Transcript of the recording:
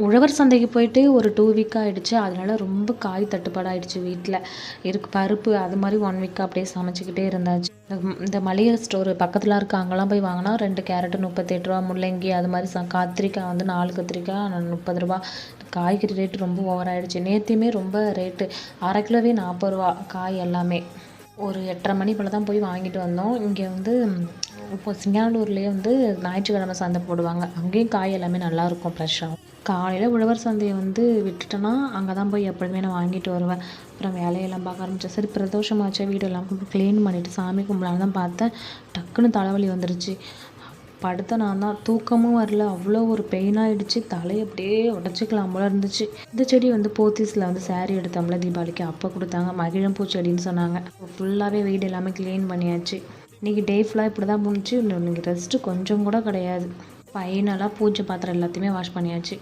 உழவர் சந்தைக்கு போயிட்டு ஒரு 2 வீக் ஆயிடுச்சு. அதனால ரொம்ப காய் தட்டுப்பாடு ஆயிடுச்சு வீட்ல. பருப்பு அது மாரி 1 வீக்கா அப்படியே சமைச்சுக்கிட்டே இருந்தாச்சு. இந்த மளிகை ஸ்டோர் பக்கத்துல இருக்க அங்கலாம் போய் வாங்குனா 2 கேரட் ரூ. 38, முள்ளங்கி அது மாரி கத்திரிக்காய் வந்து 4 கத்திரிக்காய் ரூ. 30. காய்கறி ரேட் ரொம்ப ஓவர் ஆயிடுச்சு. நேத்தியுமே ரொம்ப ரேட்டு. 1/2 கிலோவே ரூ. 40 காய் எல்லாமே. ஒரு 8:30 மணி போல தான் போய் வாங்கிட்டு வந்தோம். இங்க வந்து இப்போ சிங்கானூர்லேயே வந்து ஞாயிற்றுக்கிழமை சந்தை போடுவாங்க. அங்கேயும் காய் எல்லாமே நல்லாயிருக்கும் ஃப்ரெஷ்ஷா. காலையில உழவர் சந்தைய வந்து விட்டுட்டேன்னா, அங்க தான் போய் எப்பொழுதுமே நான் வாங்கிட்டு வருவேன். அப்புறம் வேலையெல்லாம் பார்க்க ஆரம்பிச்சேன். சரி பிரதோஷமாச்சே வீடெல்லாம் க்ளீன் பண்ணிவிட்டு சாமி கும்பலான்னு தான் பார்த்தேன். டக்குன்னு தலைவலி வந்துருச்சு. படுத்த நான் தான் தூக்கமும் வரல. அவ்வளோ ஒரு பெயின் ஆயிடுச்சு. தலையை அப்படியே உடச்சிக்கலாம் போல இருந்துச்சு. இந்த செடி வந்து போத்தீஸில் வந்து சாரீ எடுத்தோம்ல தீபாவளிக்கு அப்போ கொடுத்தாங்க. மகிழம்பூ செடின்னு சொன்னாங்க. ஃபுல்லாகவே வீடு எல்லாமே க்ளீன் பண்ணியாச்சு. இன்றைக்கி டே ஃபுல்லாக இப்படி தான் முடிஞ்சு. இன்னைக்கு ரெஸ்ட்டு கொஞ்சம் கூட கிடையாது. ஃபைனலாக பூஜை பாத்திரம் எல்லாத்தையுமே வாஷ் பண்ணியாச்சு.